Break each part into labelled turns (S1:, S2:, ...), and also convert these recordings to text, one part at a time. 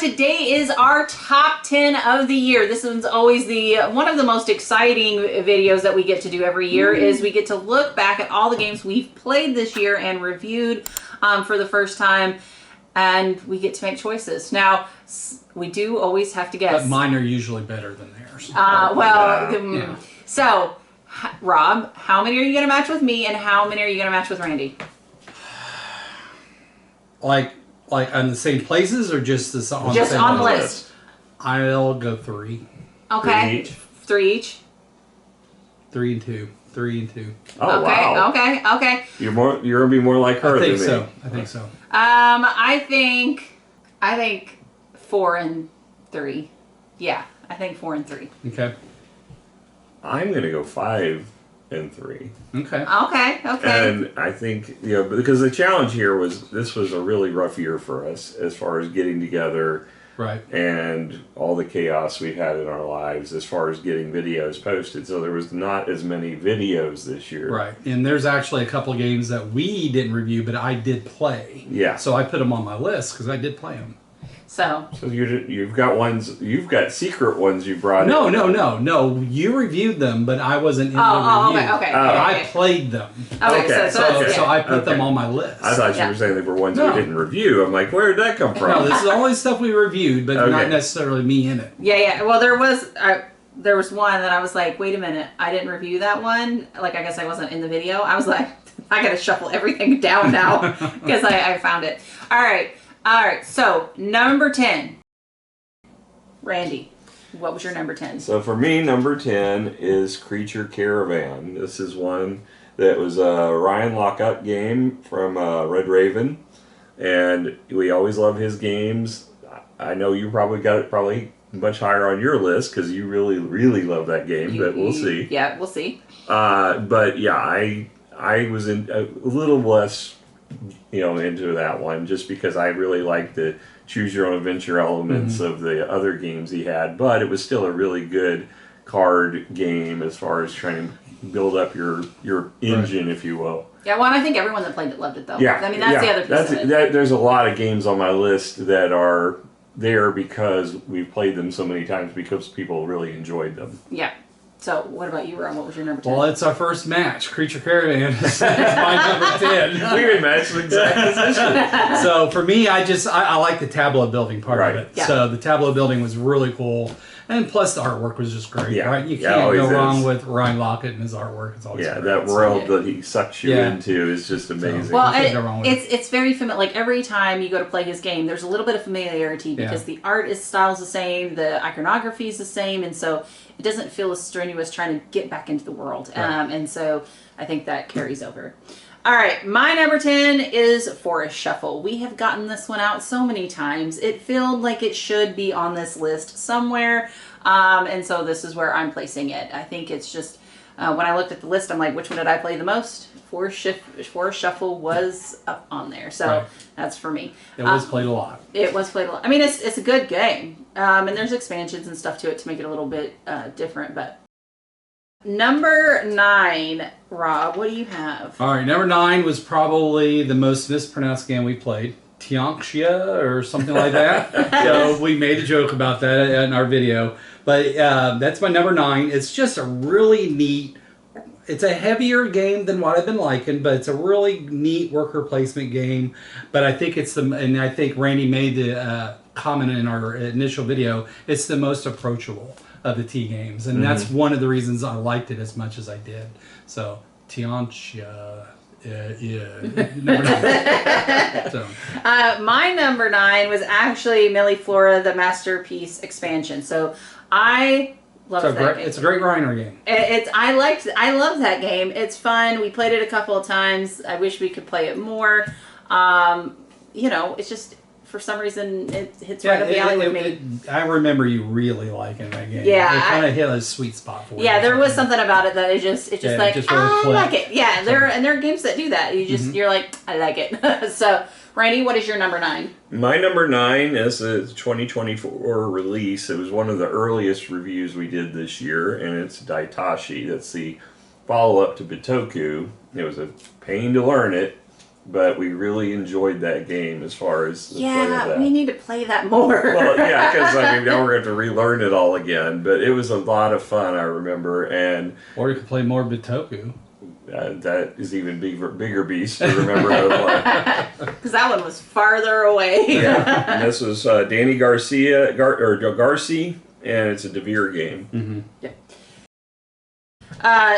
S1: today is our top 10 of the year. This one's always one of the most exciting videos that we get to do every year. Is we get to look back at all the games we've played this year and reviewed for the first time, and we get to make choices. Now, we do always have to guess.
S2: But mine are usually better than theirs.
S1: So, Rob, how many are you going to match with me, and how many are you going to match with Randy?
S2: Like on the same places, or just on
S1: the list?
S2: I'll go 3.
S1: Okay. 3 each.
S2: 3 and 2. 3 and 2.
S3: Oh,
S1: okay,
S3: wow.
S1: Okay.
S3: You're gonna be more like her than me.
S2: I think so.
S1: I think 4 and 3. Yeah, I think 4 and 3.
S2: Okay.
S3: I'm gonna go 5 and 3.
S1: Okay.
S3: And I think, because the challenge here was, this was a really rough year for us as far as getting together.
S2: Right.
S3: And all the chaos we've had in our lives as far as getting videos posted. So there was not as many videos this year.
S2: Right. And there's actually a couple of games that we didn't review, but I did play.
S3: Yeah.
S2: So I put them on my list because I did play them.
S1: So
S3: you've got secret ones you brought in.
S2: No. You reviewed them, but I wasn't in the review.
S1: Okay.
S2: I played them.
S1: Okay.
S2: So I put them on my list.
S3: I thought you were saying they were ones we didn't review. I'm like, where did that come from?
S2: No, this is only stuff we reviewed, but not necessarily me in it.
S1: Yeah. Well, there was one that I was like, wait a minute, I didn't review that one. Like, I guess I wasn't in the video. I was like, I got to shuffle everything down now because I found it. All right, so number 10. Randy, what was your number 10?
S3: So for me, number 10 is Creature Caravan. This is one that was a Ryan Lockup game from Red Raven, and we always love his games. I know you probably got it much higher on your list because you really, really love that game, but we'll see.
S1: Yeah, we'll see.
S3: But yeah, I was in a little less into that one, just because I really like the choose your own adventure elements of the other games he had, but it was still a really good card game as far as trying to build up your engine, if you will.
S1: Yeah, well, I think everyone that played it loved it, though.
S3: Yeah,
S1: I mean, that's the other piece of it.
S3: There's a lot of games on my list that are there because we've played them so many times because people really enjoyed them. Yeah.
S1: So, what about you, Ron? What was your number 10?
S2: Well, it's our first match. Creature Caravan is my number 10.
S3: We matched the exact position.
S2: So, for me, I like the tableau building part of it.
S1: Yeah.
S2: So, the tableau building was really cool. And plus, the artwork was just great, right? You can't go wrong with Ryan Lockett and his artwork. It's always great.
S3: That world that he sucks you into is just amazing.
S1: Well, it's very familiar. Like, every time you go to play his game, there's a little bit of familiarity because the art style's the same, the iconography is the same, and so it doesn't feel as strenuous trying to get back into the world. Right. And so I think that carries over. All right, my number 10 is Forest Shuffle. We have gotten this one out so many times. It felt like it should be on this list somewhere, and so this is where I'm placing it. I think it's just, when I looked at the list, I'm like, which one did I play the most? Forest Shuffle was up on there, so that's for me.
S2: It was played a lot.
S1: It was played a lot. I mean, it's a good game, and there's expansions and stuff to it to make it a little bit different, but... Number 9, Rob, what do you have?
S2: All right, number 9 was probably the most mispronounced game we played. Tianxia or something like that. So we made a joke about that in our video. But that's my number 9. It's just a really neat... It's a heavier game than what I've been liking, but it's a really neat worker placement game. But I think and I think Randy made the comment in our initial video, it's the most approachable of the T games, and that's one of the reasons I liked it as much as I did. So Tianxia, number 9. So.
S1: My number 9 was actually Milliflora, the Masterpiece expansion. So I love that game.
S2: It's a great Reiner game.
S1: I love that game. It's fun. We played it a couple of times. I wish we could play it more. It's just, for some reason, it hits right up the alley with me.
S2: I remember you really liking that game.
S1: Yeah.
S2: It kind of hit a sweet spot for you.
S1: Yeah, there was something about it that I like it. Yeah, there are games that do that. You're like, I like it. So, Randy, what is your number 9?
S3: My number 9 is a 2024 release. It was one of the earliest reviews we did this year, and it's Daitashi. That's the follow-up to Bitoku. It was a pain to learn it. but we really enjoyed that game as far as the play of that.
S1: We need to play that more.
S3: Well, yeah, because I mean, now we're going to have to relearn it all again. But it was a lot of fun, I remember. And
S2: or you could play more Bitoku.
S3: That is even bigger beast to remember how to play.
S1: Because that one was farther away.
S3: Yeah, and this was Danny Garcia, Garcia, and it's a DeVere game.
S2: Mm-hmm.
S1: Yeah.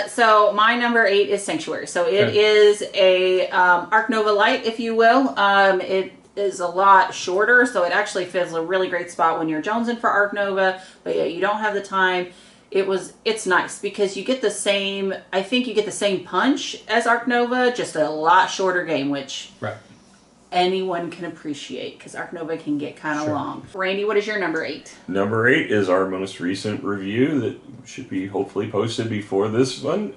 S1: So my number 8 is Sanctuary. So it is a Arc Nova Light, if you will. It is a lot shorter, so it actually fills a really great spot when you're jonesing for Arc Nova, but yeah, you don't have the time. It's nice because you get the same, I think you get the same punch as Arc Nova, just a lot shorter game, which anyone can appreciate because Arc Nova can get kind of long. Randy, what is your number 8?
S3: Number 8 is our most recent review that should be hopefully posted before this one,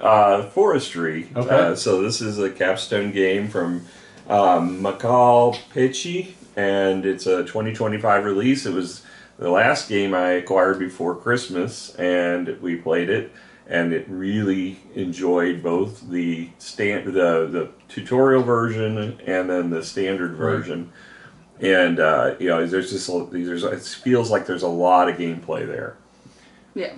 S3: Forestry.
S2: Okay.
S3: So this is a capstone game from Makal Pichi, and it's a 2025 release. It was the last game I acquired before Christmas, and we played it, and it really enjoyed both the tutorial version and then the standard version. And there's just it feels like there's a lot of gameplay there.
S1: Yeah.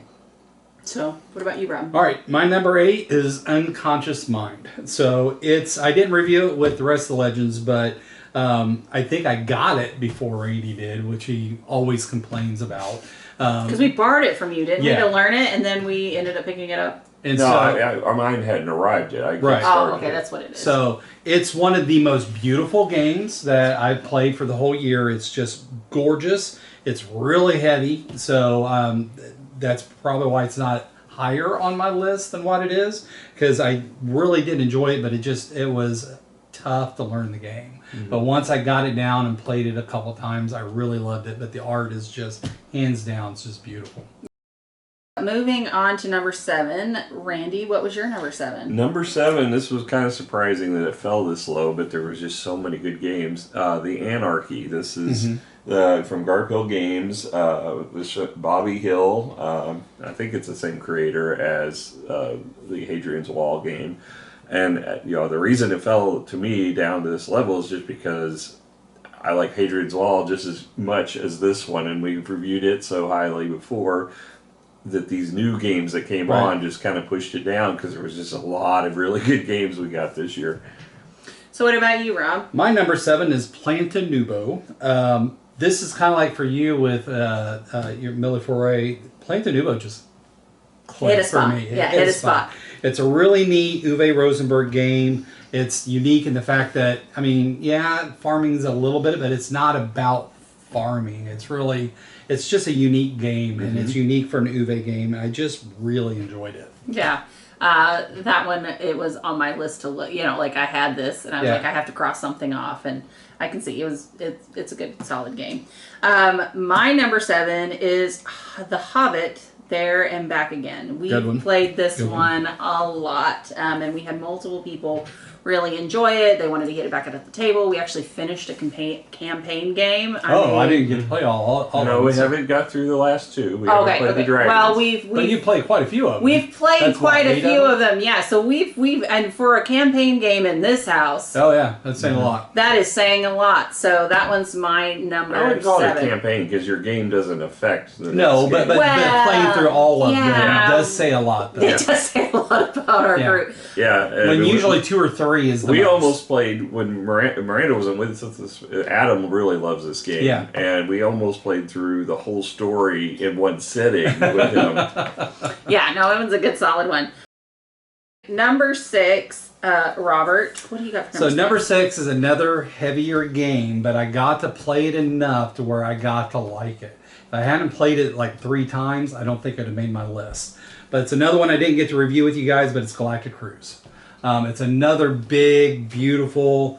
S1: So, what about you, Rob?
S2: All right, my number 8 is Unconscious Mind. So I didn't review it with the rest of the Legends, but I think I got it before Randy did, which he always complains about.
S1: Because we borrowed it from you, didn't we,
S2: Yeah.
S1: to learn it, and then we ended up picking it up.
S2: And
S3: No,
S2: so,
S3: mine hadn't arrived yet. I
S2: Right.
S3: started
S1: Oh, okay,
S3: it.
S1: that's what it is.
S2: So it's one of the most beautiful games that I've played for the whole year. It's just gorgeous. It's really heavy, so that's probably why it's not higher on my list than what it is, because I really did enjoy it, but it was tough to learn the game. But once I got it down and played it a couple times, I really loved it. But the art is just, hands down, it's just beautiful.
S1: Moving on to number 7, Randy, what was your number 7?
S3: Number 7, this was kind of surprising that it fell this low, but there was just so many good games. The Anarchy. This is from Garphill Games. This Bobby Hill. I think it's the same creator as the Hadrian's Wall game. And the reason it fell to me down to this level is just because I like Hadrian's Wall just as much as this one, and we've reviewed it so highly before that these new games that came on just kind of pushed it down because there was just a lot of really good games we got this year.
S1: So what about you, Rob?
S2: My number 7 is Planta Nubo. This is kind of like for you with your Milleforay. Planta Nubo just
S1: Hit a
S2: for
S1: spot.
S2: me.
S1: Yeah, hit a spot.
S2: It's a really neat Uwe Rosenberg game. It's unique in the fact that, I mean, farming's a little bit, but it's not about farming. It's just a unique game, and it's unique for an Uwe game. I just really enjoyed it.
S1: Yeah. That one, it was on my list to look, like I had this, and I was like, I have to cross something off, and I can see it's a good, solid game. My number 7 is The Hobbit, There and Back Again. We played this one a lot, and we had multiple people really enjoy it. They wanted to get it back at the table. We actually finished a campaign game.
S2: I didn't get to play all
S3: No, we haven't got through the last 2. We haven't played the dragons.
S1: Well,
S2: but you played quite a few of them.
S1: We've played quite a few of them, yeah. So we've and for a campaign game in this house.
S2: Oh yeah, that's saying a lot.
S1: That is saying a lot. So that one's my number 7.
S3: I would call it a campaign because your game doesn't affect the next
S2: but
S3: game.
S2: playing through all of them does say a lot, though.
S1: It does say a lot about our group.
S3: Yeah.
S2: When usually 2 or 3 is the
S3: We
S2: most.
S3: almost played, when Miranda wasn't with us, Adam really loves this game.
S2: Yeah.
S3: And we almost played through the whole story in one sitting with him.
S1: Yeah, no, that one's a good solid one. Number 6, Robert, what do you got for number 6?
S2: So number 6 is another heavier game, but I got to play it enough to where I got to like it. If I hadn't played it like 3 times, I don't think it would have made my list. But it's another one I didn't get to review with you guys, but it's Galactic Cruise. It's another big, beautiful,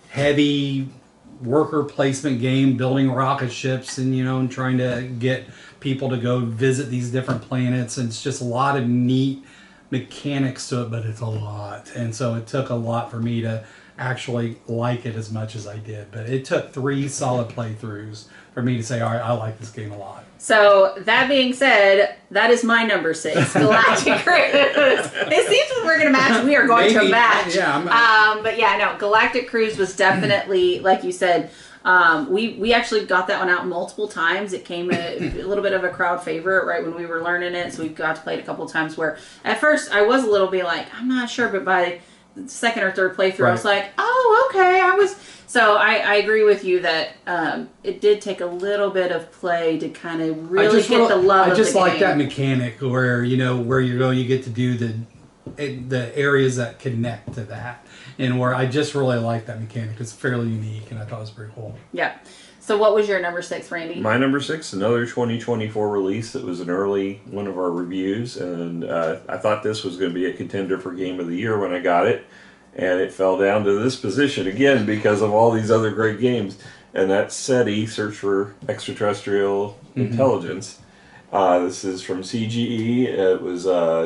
S2: heavy worker placement game, building rocket ships and trying to get people to go visit these different planets. And it's just a lot of neat mechanics to it, but it's a lot. And so it took a lot for me to actually like it as much as I did. But it took 3 solid playthroughs for me to say, all right, I like this game a lot.
S1: So, that being said, that is my number 6, Galactic Cruise. It seems when we're going to match, we are going to match.
S2: Yeah,
S1: but yeah, no, Galactic Cruise was definitely, like you said, we actually got that one out multiple times. It came a little bit of a crowd favorite right when we were learning it, so we got to play it a couple of times where at first I was a little bit like, I'm not sure, but by the second or third playthrough, I was like, oh, okay, So I agree with you that it did take a little bit of play to kind of really get the love of the game.
S2: I just like that mechanic where, where you're going, you get to do the areas that connect to that. And where I just really like that mechanic. It's fairly unique, and I thought it was pretty cool.
S1: Yeah. So what was your number 6, Randy?
S3: My number 6, another 2024 release. It was an early one of our reviews, and I thought this was going to be a contender for Game of the Year when I got it. And it fell down to this position again because of all these other great games. And that's SETI, Search for Extraterrestrial Intelligence. This is from CGE. It was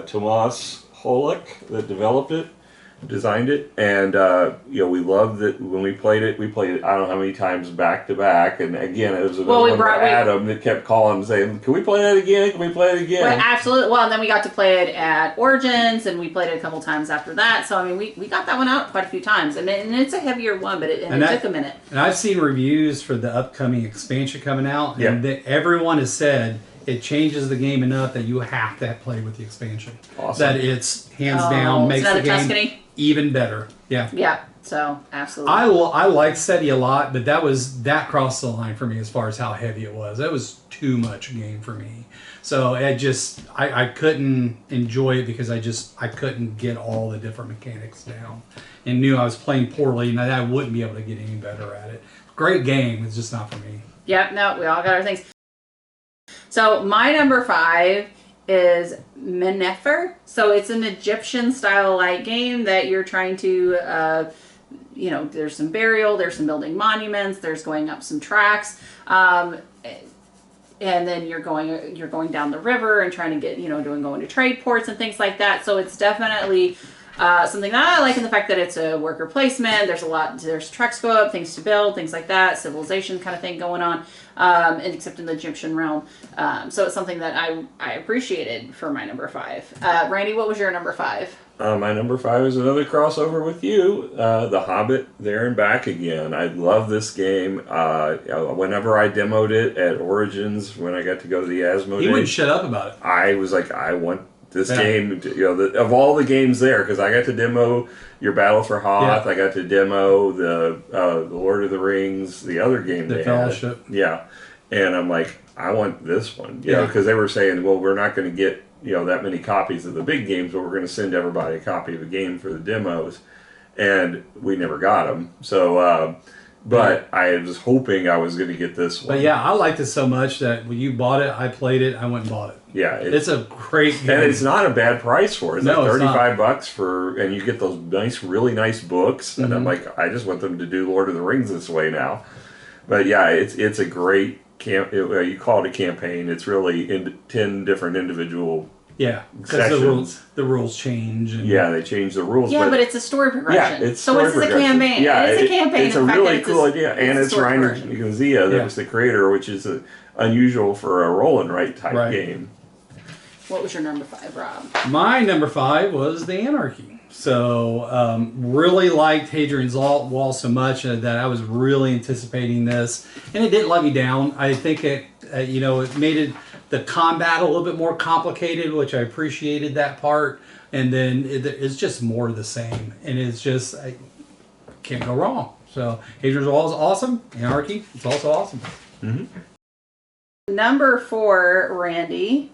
S3: Tomas Holek that developed it, designed it, and we loved it when we played it. We played it I don't know how many times back to back, and again it was Adam that kept calling and saying, "Can we play that again? Can we play it again?"
S1: Well, absolutely. Well, and then we got to play it at Origins, and we played it a couple times after that. So I mean, we got that one out quite a few times, and it's a heavier one, but it took a minute.
S2: And I've seen reviews for the upcoming expansion coming out, and everyone has said it changes the game enough that you have to play with the expansion.
S3: Awesome.
S2: That it's hands down makes the game
S1: Tuscany?
S2: Even better. Yeah.
S1: Yeah. So absolutely.
S2: I like SETI a lot, but that crossed the line for me as far as how heavy it was. That was too much game for me. So I couldn't enjoy it because I couldn't get all the different mechanics down, and knew I was playing poorly and that I wouldn't be able to get any better at it. Great game, it's just not for me.
S1: Yeah. No, we all got our things. So my number 5 is Menefer. So it's an Egyptian style light game that you're trying to, there's some burial, there's some building monuments, there's going up some tracks, and then you're going down the river and trying to get, going to trade ports and things like that. So it's definitely something that I like in the fact that it's a worker placement. There's tracks go up, things to build, things like that, civilization kind of thing going on, and except in the Egyptian realm. So it's something that I appreciated for my number 5. Randy, what was your number 5?
S3: My number 5 is another crossover with you, The Hobbit, There and Back Again. I love this game. Whenever I demoed it at Origins, when I got to go to the Asmodee,
S2: He wouldn't shut up about it.
S3: I was like, I want this game, of all the games there, because I got to demo your Battle for Hoth, I got to demo the Lord of the Rings, the other game
S2: the Fellowship.
S3: And I'm like, I want this one, because they were saying, well, we're not going to get that many copies of the big games, but we're going to send everybody a copy of the game for the demos, and we never got them. So, but I was hoping I was going to get this one.
S2: But yeah, I liked it so much that when you bought it, I played it, I went and bought it.
S3: Yeah,
S2: it's a great game.
S3: And it's not a bad price for it. It's
S2: no,
S3: like $35 and you get those really nice books.
S2: Mm-hmm.
S3: And I'm like, I just want them to do Lord of the Rings this way now. But yeah, it's a great you call it a campaign. It's really 10 different individual
S2: because the rules change. And
S3: they change the rules.
S1: Yeah, but it's a story progression.
S3: Yeah, it's
S1: so it's a campaign.
S3: Yeah,
S1: it's a campaign.
S3: It's a really cool idea, and it's Rainer Gnizia that was the creator, which is unusual for a roll and write type game.
S1: What was your number 5, Rob?
S2: My number 5 was The Anarchy. So really liked Hadrian's Wall so much that I was really anticipating this, and it didn't let me down. I think it made the combat a little bit more complicated, which I appreciated that part. And then it's just more of the same, and it's just can't go wrong. So Hadrian's Wall is awesome. Anarchy, it's also awesome.
S3: Mm-hmm.
S1: Number 4, Randy.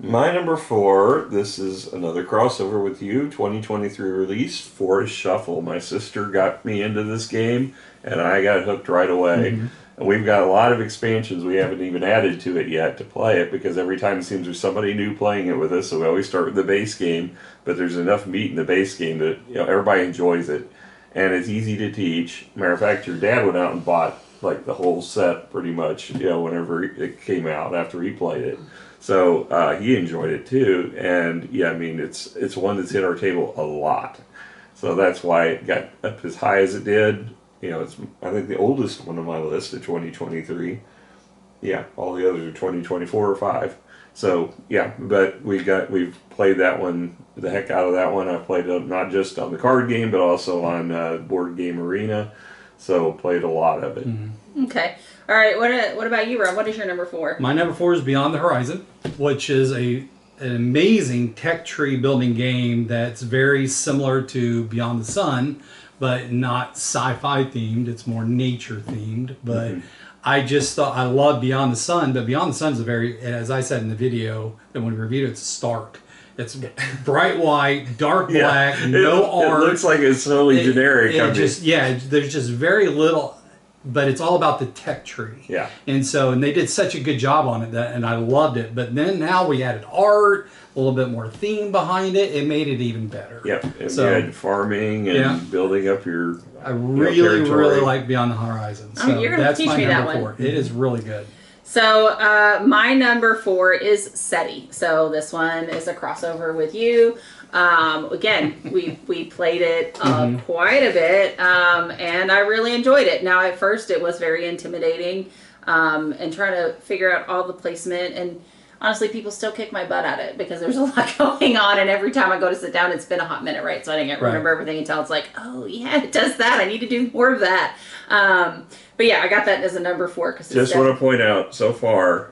S3: My number 4, this is another crossover with you, 2023 release, Forest Shuffle. My sister got me into this game, and I got hooked right away. Mm-hmm. And we've got a lot of expansions we haven't even added to it yet to play it, because every time it seems there's somebody new playing it with us, so we always start with the base game, but there's enough meat in the base game that everybody enjoys it. And it's easy to teach. Matter of fact, your dad went out and bought like the whole set pretty much, whenever it came out after he played it. So he enjoyed it too, and it's one that's hit our table a lot. So that's why it got up as high as it did. You know, it's I think the oldest one on my list of 2023. Yeah, all the others are 2024 or 5. So yeah, but we've played that one, the heck out of that one. I played it not just on the card game, but also on Board Game Arena. So played a lot of it.
S2: Mm-hmm.
S1: Okay. All right. What about you, Rob? What is your number 4?
S2: My number 4 is Beyond the Horizon, which is an amazing tech tree building game that's very similar to Beyond the Sun, but not sci-fi themed. It's more nature themed. But I just thought I love Beyond the Sun, but Beyond the Sun is a very, as I said in the video that when we reviewed it, it's stark. It's bright white, dark black, no art.
S3: It looks like it's totally generic.
S2: There's just very little, but it's all about the tech tree.
S3: Yeah.
S2: And they did such a good job on it, and I loved it. But then now we added art, a little bit more theme behind it. It made it even better.
S3: Yep. And you had farming and building up your
S2: I really like Beyond the Horizon. So
S1: you're going to teach me that one.
S2: 4. It is really good.
S1: So my number 4 is SETI. So this one is a crossover with you. Again, we played it quite a bit, and I really enjoyed it. Now, at first, it was very intimidating, and trying to figure out all the placement. And honestly, people still kick my butt at it because there's a lot going on, and every time I go to sit down, it's been a hot minute, right? So I didn't remember everything until it's like, oh yeah, it does that. I need to do more of that. But yeah, I got that as a number 4 because
S3: just want to point out so far.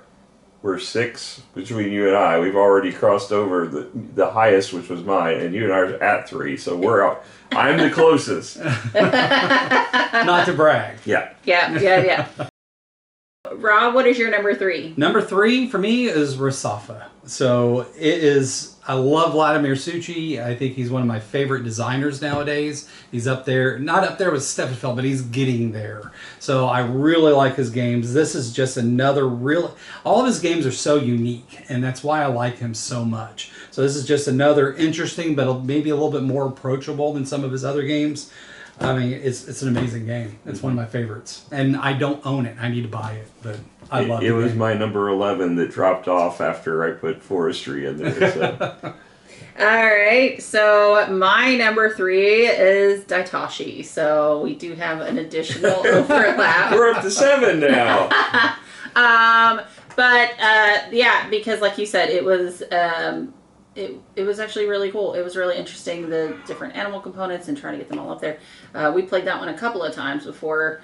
S3: We're 6 between you and I. We've already crossed over the highest, which was mine, and you and I are at 3. So we're out. I'm the closest.
S2: Not to brag.
S3: Yeah.
S1: Yeah. Rob, what is your number 3?
S2: Number 3 for me is Rasafa. So it is. I love Vladimir Suchy. I think he's one of my favorite designers nowadays. He's up there, not up there with Steffenfeld, but he's getting there. So I really like his games. This is just another all of his games are so unique, and that's why I like him so much. So this is just another interesting, but maybe a little bit more approachable than some of his other games. I mean, it's an amazing game. It's one of my favorites, and I don't own it. I need to buy it, but I love it.
S3: It was my number 11 that dropped off after I put Forestry in there. So.
S1: All right, so my number 3 is Daitashi. So we do have an additional overlap.
S3: We're up to 7 now.
S1: Yeah, because like you said, it was. It was actually really cool. It was really interesting, the different animal components and trying to get them all up there. We played that one a couple of times before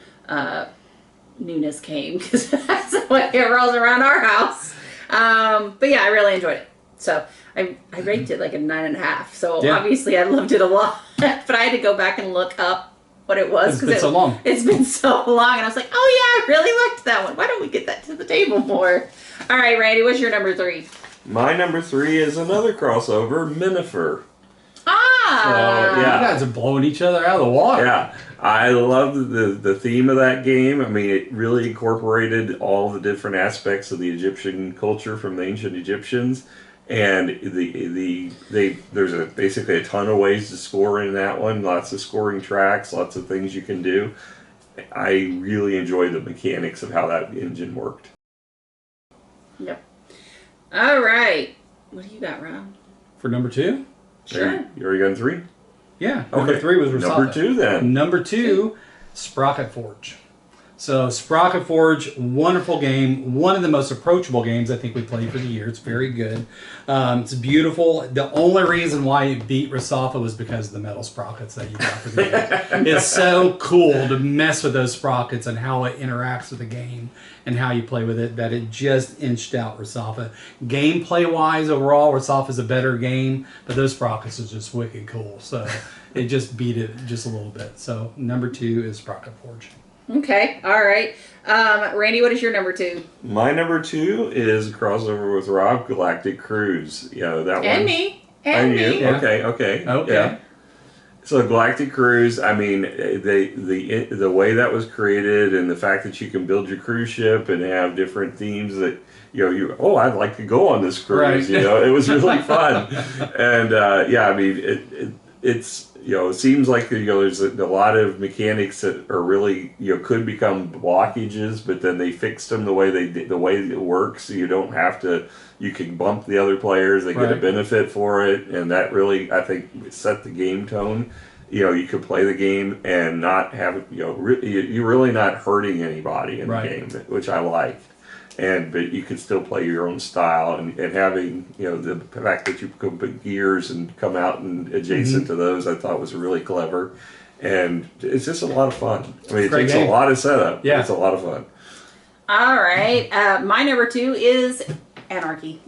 S1: newness came, because that's what it rolls around our house. But yeah, I really enjoyed it. So I rated it like a 9.5. So obviously I loved it a lot, but I had to go back and look up what it was.
S2: It's been so long.
S1: It's been so long, and I was like, oh yeah, I really liked that one. Why don't we get that to the table more? All right, Randy, what's your number 3?
S3: My number 3 is another crossover, Minifer.
S1: Ah!
S2: You guys are blowing each other out of the water.
S3: Yeah, I love the theme of that game. I mean, it really incorporated all the different aspects of the Egyptian culture from the ancient Egyptians, and there's basically a ton of ways to score in that one. Lots of scoring tracks, lots of things you can do. I really enjoy the mechanics of how that engine worked.
S1: Yep. All right. What do you got, Rob?
S2: For number 2?
S1: Sure.
S3: You already got 3?
S2: Yeah. Number 3 was Rasafa.
S3: Number 2 then.
S2: Number 2, Sprocket Forge. So Sprocket Forge, wonderful game. One of the most approachable games I think we played for the year. It's very good. It's beautiful. The only reason why it beat Rasafa was because of the metal sprockets that you got for the game. It's so cool to mess with those sprockets and how it interacts with the game and how you play with it, that it just inched out Rasafa. Gameplay-wise, overall, Rasafa's a better game, but those sprockets are just wicked cool. So it just beat it just a little bit. So number 2 is Sprocket Forge.
S1: Okay, all right. Randy, what is your number 2?
S3: My number 2 is a crossover with Rob, Galactic Cruise. You know, that one.
S1: And me.
S3: And you.
S1: me.
S2: Yeah.
S3: Okay.
S2: Yeah.
S3: So Galactic Cruise, I mean, the way that was created, and the fact that you can build your cruise ship and have different themes that I'd like to go on this cruise.
S2: Right.
S3: You know, it was really fun. And I mean, it's it seems like there's a lot of mechanics that are really could become blockages, but then they fixed them the way it works. So you don't have to. You can bump the other players; they get a benefit for it, and that really, I think, set the game tone. you could play the game and not have, you're really not hurting anybody in the game, which I liked. But you could still play your own style, and having, the fact that you could put gears and come out and adjacent to those, I thought was really clever. And it's just a lot of fun. I mean, it takes a lot of setup. Yeah. It's a lot of fun.
S1: All right. My number 2 is Anarchy.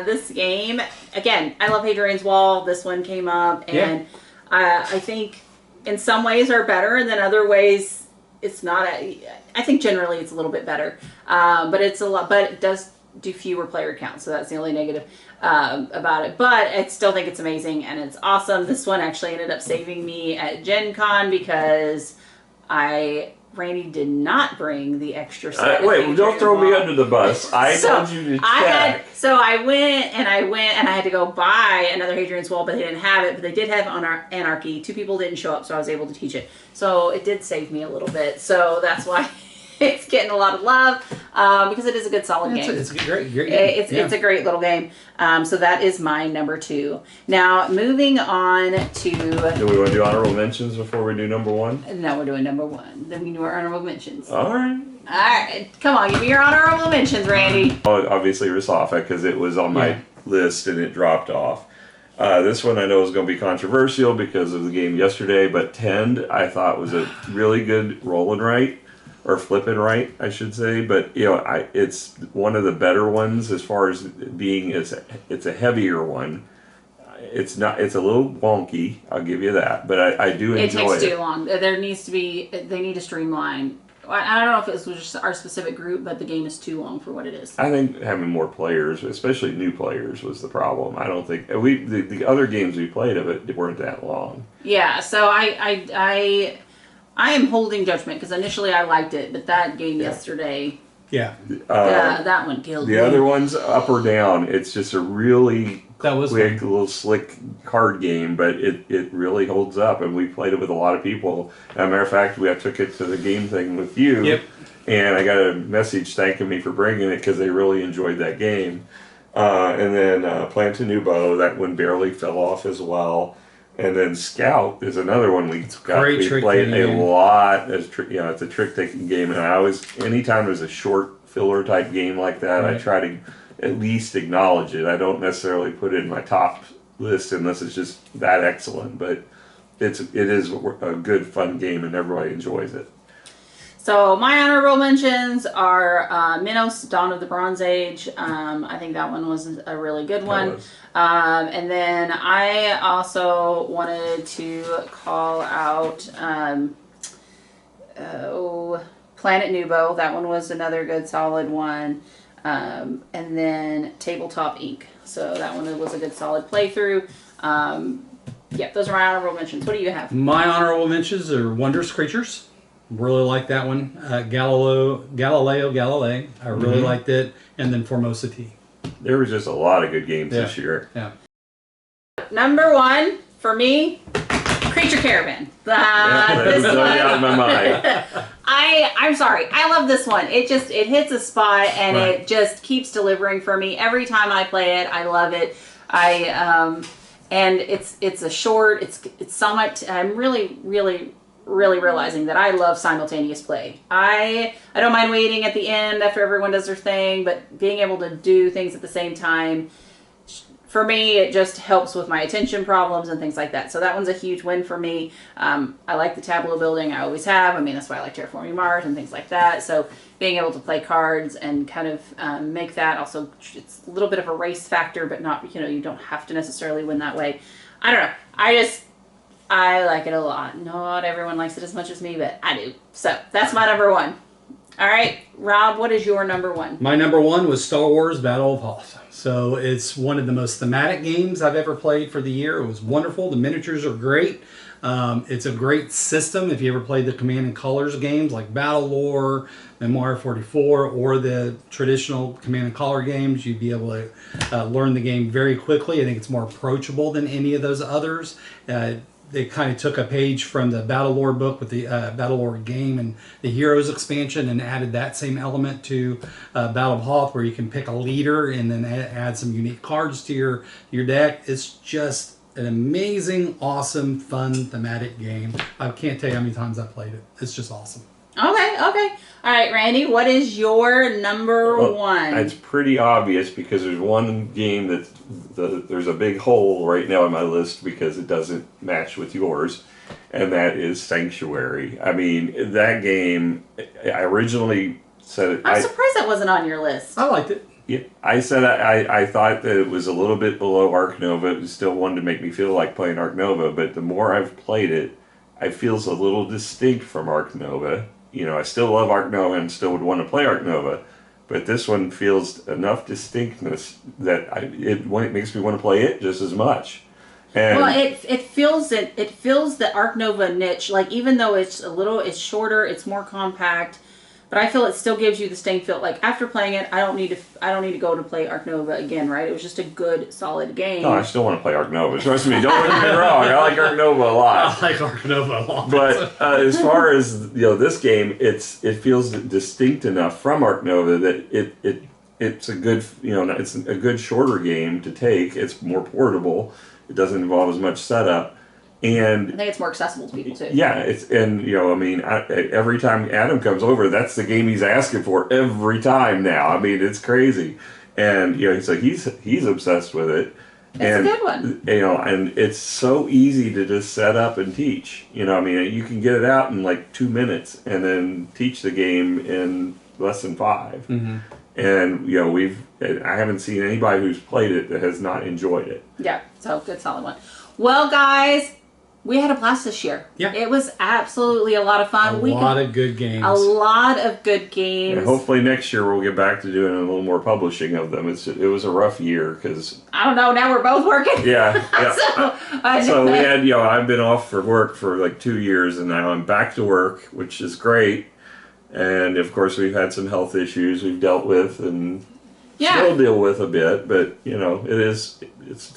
S1: This game, again, I love Hadrian's Wall. This one came up, and I think in some ways are better, and then other ways it's not. I think generally it's a little bit better, but it's a lot. But it does do fewer player counts, so that's the only negative about it. But I still think it's amazing and it's awesome. This one actually ended up saving me at Gen Con because Randy did not bring the extra set.
S3: Wait, don't throw me under the bus. I told you to check.
S1: I went and I had to go buy another Hadrian's Wall, but they didn't have it. But they did have Anarchy. 2 people didn't show up, so I was able to teach it. So it did save me a little bit. So that's why it's getting a lot of love because it is a good, solid game.
S2: It's a great game.
S1: It's a great little game. So that is my number 2. Now, moving on to...
S3: Do we want to do honorable mentions before we do number 1?
S1: No, we're doing number 1. Then we do our honorable mentions.
S3: All right.
S1: All right. Come on, give me your honorable mentions, Randy.
S3: Obviously, Rasafa, because it was on my list and it dropped off. This one I know is going to be controversial because of the game yesterday, but Tend I thought was a really good roll and write. Or flip and right, I should say, but it's one of the better ones as far as being. It's a heavier one. It's not. It's a little wonky. I'll give you that, but I do enjoy it.
S1: It takes too long. There needs to be. They need to streamline. I don't know if it was just our specific group, but the game is too long for what it is.
S3: I think having more players, especially new players, was the problem. I don't think the other games we played of it weren't that long.
S1: Yeah, so I am holding judgment because initially I liked it, but that game yesterday, that one killed me.
S3: The other one's up or down. It's just a really quick,
S2: fun.
S3: little slick card game, but it really holds up, and we played it with a lot of people. As a matter of fact, I took it to the game thing with you, and I got a message thanking me for bringing it because they really enjoyed that game. And then Plantanubo, that one barely fell off as well. And then Scout is another one we played a lot. It's a trick-taking game, and I always, anytime there's a short filler type game like that, I try to at least acknowledge it. I don't necessarily put it in my top list unless it's just that excellent, but it is a good, fun game, and everybody enjoys it.
S1: So my honorable mentions are Minos, Dawn of the Bronze Age. I think that one was a really good one. And then I also wanted to call out Planet Nubo. That one was another good, solid one. And then Tabletop Inc. So that one was a good, solid playthrough. Those are my honorable mentions. What do you have?
S2: My honorable mentions are Wondrous Creatures. Really like that one. Galileo Galilei. I really liked it. And then Formosa T.
S3: There was just a lot of good games this year.
S2: Yeah.
S1: Number 1 for me, Creature Caravan.
S3: This one, out of my mind.
S1: I'm sorry. I love this one. It hits a spot and it just keeps delivering for me every time I play it. I love it. And it's a short. It's somewhat. I'm really realizing that I love simultaneous play. I don't mind waiting at the end after everyone does their thing, but being able to do things at the same time, for me, it just helps with my attention problems and things like that. So that one's a huge win for me. I like the tableau building. I always have. I mean, that's why I like Terraforming Mars and things like that. So being able to play cards and kind of make that also, it's a little bit of a race factor, but not, you don't have to necessarily win that way. I don't know. I like it a lot. Not everyone likes it as much as me, but I do. So that's my number 1. All right, Rob, what is your number 1?
S2: My number 1 was Star Wars Battle of Hoth. So it's one of the most thematic games I've ever played for the year. It was wonderful. The miniatures are great. It's a great system. If you ever played the Command and Colors games like Battle Lore, Memoir 44, or the traditional Command and Color games, you'd be able to learn the game very quickly. I think it's more approachable than any of those others. They kind of took a page from the Battle Lore book with the Battle Lore game and the Heroes expansion and added that same element to Battle of Hoth, where you can pick a leader and then add some unique cards to your deck. It's just an amazing, awesome, fun, thematic game. I can't tell you how many times I've played it. It's just awesome.
S1: Okay. All right, Randy, what is your number one?
S3: It's pretty obvious because there's one game there's a big hole right now in my list because it doesn't match with yours, and that is Sanctuary. I mean, that game, I originally said it.
S1: I'm surprised that wasn't on your list.
S2: I liked it.
S3: Yeah, I said I thought that it was a little bit below Ark Nova. It was still one to make me feel like playing Ark Nova, but the more I've played it, it feels a little distinct from Ark Nova. You know, I still love Ark Nova and still would want to play Ark Nova, but this one feels enough distinctness that it makes me want to play it just as much. And
S1: well, it fills the Ark Nova niche. Like, even though it's shorter, it's more compact, but I feel it still gives you the same feel. Like, after playing it, I don't need to go to play Ark Nova again, right? It was just a good, solid game.
S3: No, I still want to play Ark Nova. Trust me, don't get me wrong. I like Ark Nova a lot.
S2: I like Ark Nova a lot.
S3: But as far as this game, it feels distinct enough from Ark Nova that it's a good it's a good shorter game to take. It's more portable. It doesn't involve as much setup. And
S1: I think it's more accessible to people too.
S3: Yeah, every time Adam comes over, that's the game he's asking for every time now. I mean, it's crazy, and he's obsessed with it.
S1: It's a good one.
S3: And it's so easy to just set up and teach. You can get it out in like 2 minutes and then teach the game in less than 5.
S2: Mm-hmm.
S3: And I haven't seen anybody who's played it that has not enjoyed it.
S1: Yeah, so good, solid one. Well, guys, we had a blast this year.
S2: Yeah.
S1: It was absolutely a lot of fun.
S2: A lot of good games.
S1: A lot of good games.
S3: And hopefully next year we'll get back to doing a little more publishing of them. It was a rough year because...
S1: I don't know, now we're both working.
S3: Yeah. So we had, I've been off for work for like 2 years and now I'm back to work, which is great. And of course we've had some health issues we've dealt with and still deal with a bit, but it's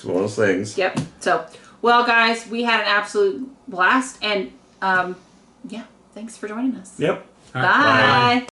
S3: one of those things.
S1: Yep. So, well, guys, we had an absolute blast, and thanks for joining us.
S3: Yep.
S2: All right,
S1: Bye.